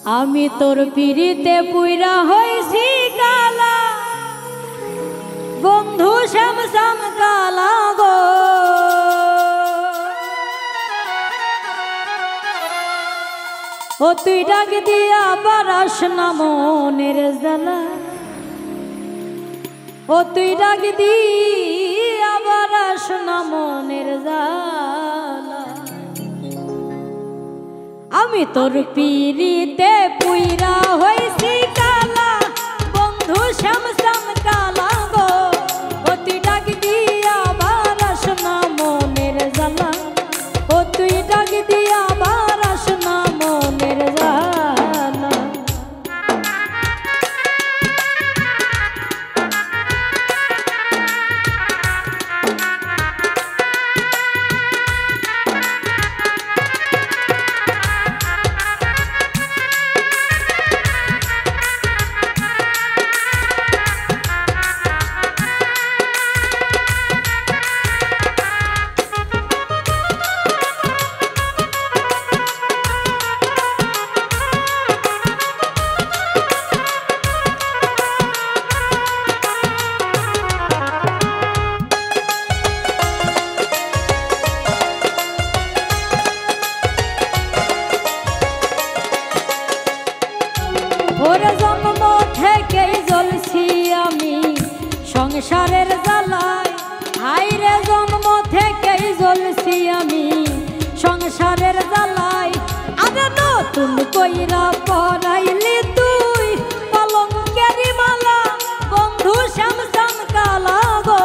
আমি তোর পিড়িতে পুইরা হইছি কালা বন্ধু শ্যাম শ্যাম কালা গো ও তুই ডাক দিয়া বারাস না মনের জ্বালা ও তুই ডাক দিয়া বারাস না মনের জ্বালা আমি তোর পিড়িতে পুইরা হইছি কালা বন্ধু শ্যাম শ্যাম কালা গো ও তুই ডাক দিয়া বারাস না মনের জ্বালা ও তুই ডাক দিয়া বারাস না মনের জ্বালা ওরে জন্ম থেকেই জ্বলছি আমি সংসারের জ্বালায় হাইরে জন্ম থেকেই জ্বলছি আমি সংসারের জ্বালায় আরে নতুন কইরা পরাইলি তুই কলঙ্কেরি মালা বন্ধু শ্যাম শ্যাম কালা গো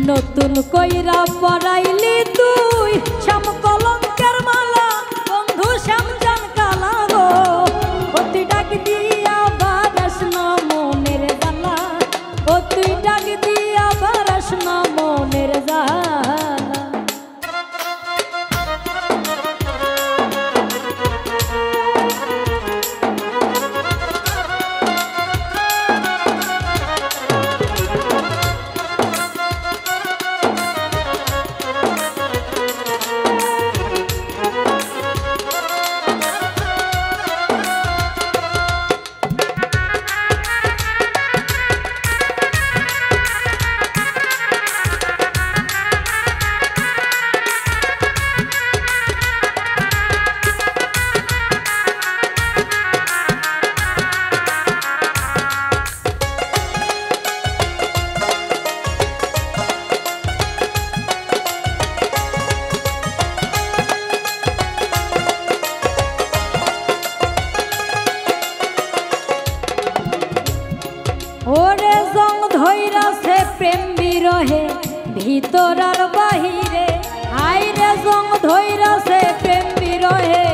নতুন কইরা পরাইলি তুই শ্যাম কলঙ্কের মালা বন্ধু শ্যাম শ্যাম কালা গো ও তুই ডাক দিয়া বারাস না মনের জ্বালা ও তুই ডাক দিয়া বারাস না মনের জ্বালা ওরে জং ধইরাছে প্রেম বিরহে ভিতর আর বাহিরে আইরে জং ধইরাছে প্রেম বিরহে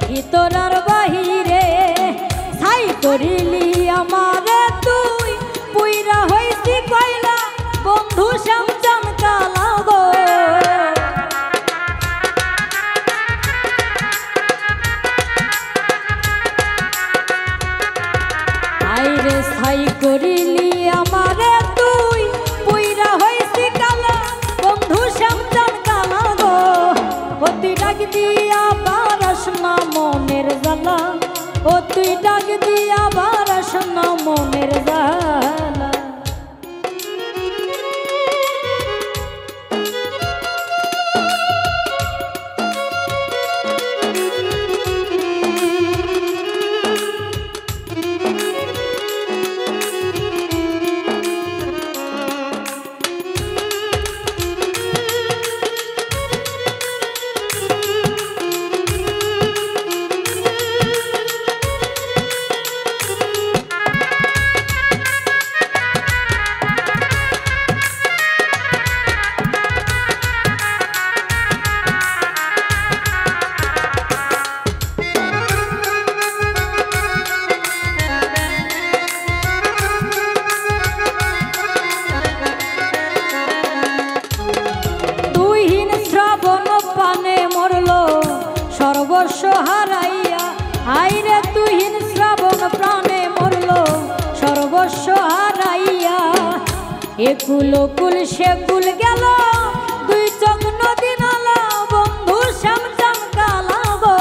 ভিতর আর বাহিরে ছাই করিলি আমারে তুই পুইরা হইছি কইলা বন্ধু শ্যাম শ্যাম কালা গো আইরে ছাই করিলি আমারে তুই পুইরা হইছি কালা বন্ধু শ্যাম শ্যাম কালা গো ও তুই ডাক দিয়া বারাস না মনের জ্বালা ও তুই ডাক দিয়া বারাস না একুলো কুল সেকুল গেল দুই চোখ নদী নালা বন্ধু শ্যাম চাম কালা গো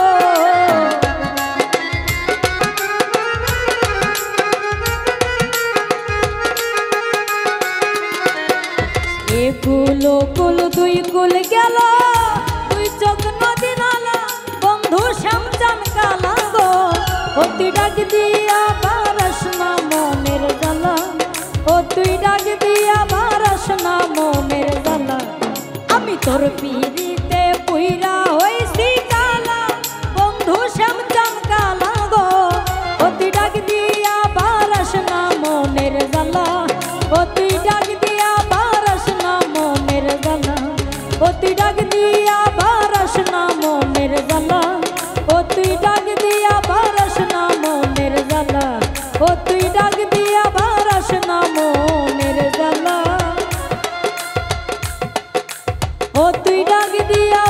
একুলো কুল দুই কুল গেল দুই চোখ নদী নালা বন্ধু শ্যাম চাম কালা গো ও তুই ডাক দিয়া বারস না মনের জ্বালা ও তুই ডাক দিয়া বারস না মনের জ্বালা আমি তোর পিরিতে পুইরা হইছি কালা বন্ধু শ্যাম চাম কালা গো ও তুই ডাক দিয়া বারস না মনের জ্বালা ও তুই ডাক দিয়া বারস না মনের জ্বালা ও তুই ডাক দিয়া বারস না মনের জ্বালা ও তুই ডাক দিয়া বারস না মনের জ্বালা ও তুই ডাক দিয়া বারস না মনের জ্বালা ও তুই ডাক দিয়া